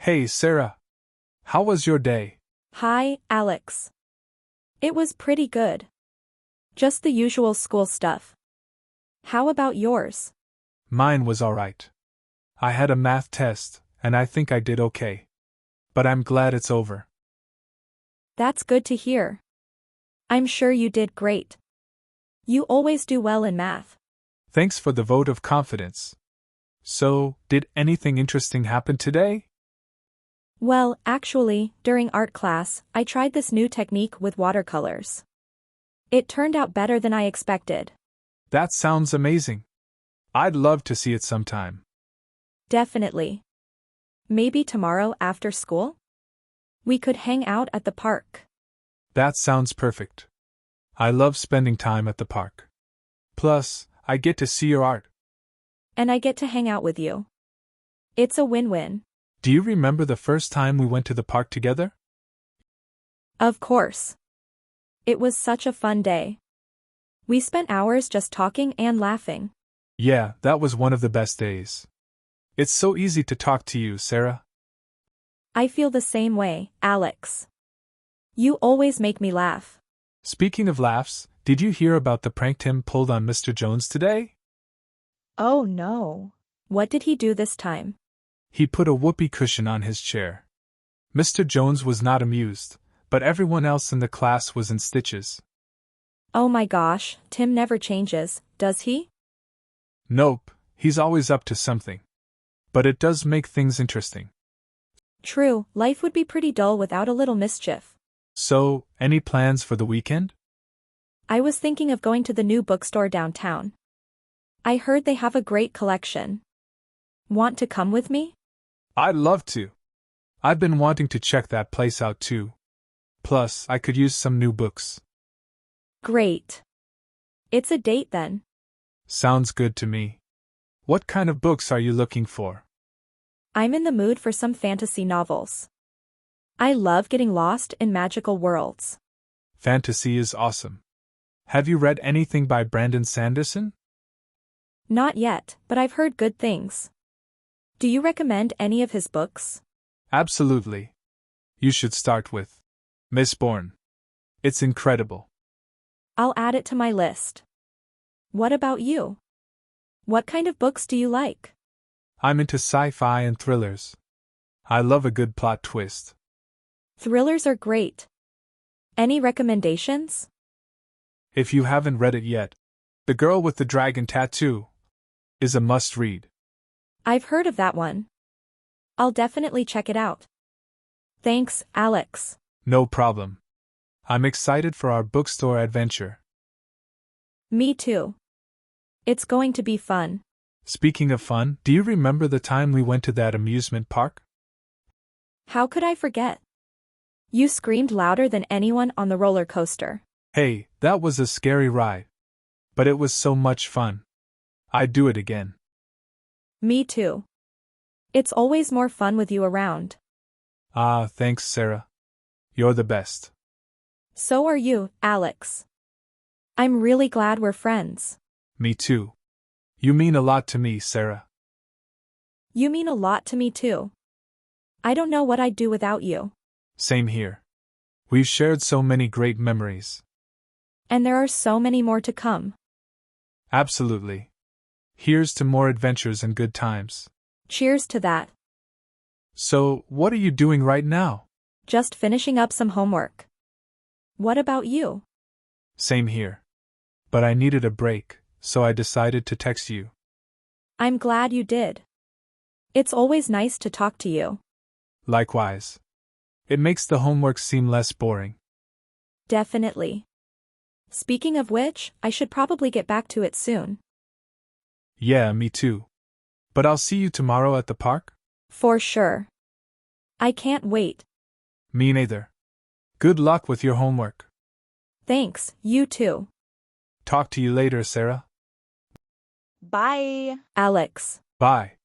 Hey, Sarah. How was your day? Hi, Alex. It was pretty good. Just the usual school stuff. How about yours? Mine was alright. I had a math test, and I think I did okay. But I'm glad it's over. That's good to hear. I'm sure you did great. You always do well in math. Thanks for the vote of confidence. So, did anything interesting happen today? Well, actually, during art class, I tried this new technique with watercolors. It turned out better than I expected. That sounds amazing. I'd love to see it sometime. Definitely. Maybe tomorrow after school? We could hang out at the park. That sounds perfect. I love spending time at the park. Plus, I get to see your art. And I get to hang out with you. It's a win-win. Do you remember the first time we went to the park together? Of course. It was such a fun day. We spent hours just talking and laughing. Yeah, that was one of the best days. It's so easy to talk to you, Sarah. I feel the same way, Alex. You always make me laugh. Speaking of laughs, did you hear about the prank Tim pulled on Mr. Jones today? Oh no. What did he do this time? He put a whoopee cushion on his chair. Mr. Jones was not amused, but everyone else in the class was in stitches. Oh my gosh, Tim never changes, does he? Nope, he's always up to something. But it does make things interesting. True, life would be pretty dull without a little mischief. So, any plans for the weekend? I was thinking of going to the new bookstore downtown. I heard they have a great collection. Want to come with me? I'd love to. I've been wanting to check that place out too. Plus, I could use some new books. Great. It's a date then. Sounds good to me. What kind of books are you looking for? I'm in the mood for some fantasy novels. I love getting lost in magical worlds. Fantasy is awesome. Have you read anything by Brandon Sanderson? Not yet, but I've heard good things. Do you recommend any of his books? Absolutely. You should start with Mistborn. It's incredible. I'll add it to my list. What about you? What kind of books do you like? I'm into sci-fi and thrillers. I love a good plot twist. Thrillers are great. Any recommendations? If you haven't read it yet, The Girl with the Dragon Tattoo is a must-read. I've heard of that one. I'll definitely check it out. Thanks, Alex. No problem. I'm excited for our bookstore adventure. Me too. It's going to be fun. Speaking of fun, do you remember the time we went to that amusement park? How could I forget? You screamed louder than anyone on the roller coaster. Hey, that was a scary ride. But it was so much fun. I'd do it again. Me too. It's always more fun with you around. Ah, thanks, Sarah. You're the best. So are you, Alex. I'm really glad we're friends. Me too. You mean a lot to me, Sarah. You mean a lot to me too. I don't know what I'd do without you. Same here. We've shared so many great memories. And there are so many more to come. Absolutely. Here's to more adventures and good times. Cheers to that. So, what are you doing right now? Just finishing up some homework. What about you? Same here. But I needed a break, so I decided to text you. I'm glad you did. It's always nice to talk to you. Likewise. It makes the homework seem less boring. Definitely. Speaking of which, I should probably get back to it soon. Yeah, me too. But I'll see you tomorrow at the park? For sure. I can't wait. Me neither. Good luck with your homework. Thanks, you too. Talk to you later, Sarah. Bye, Alex. Bye.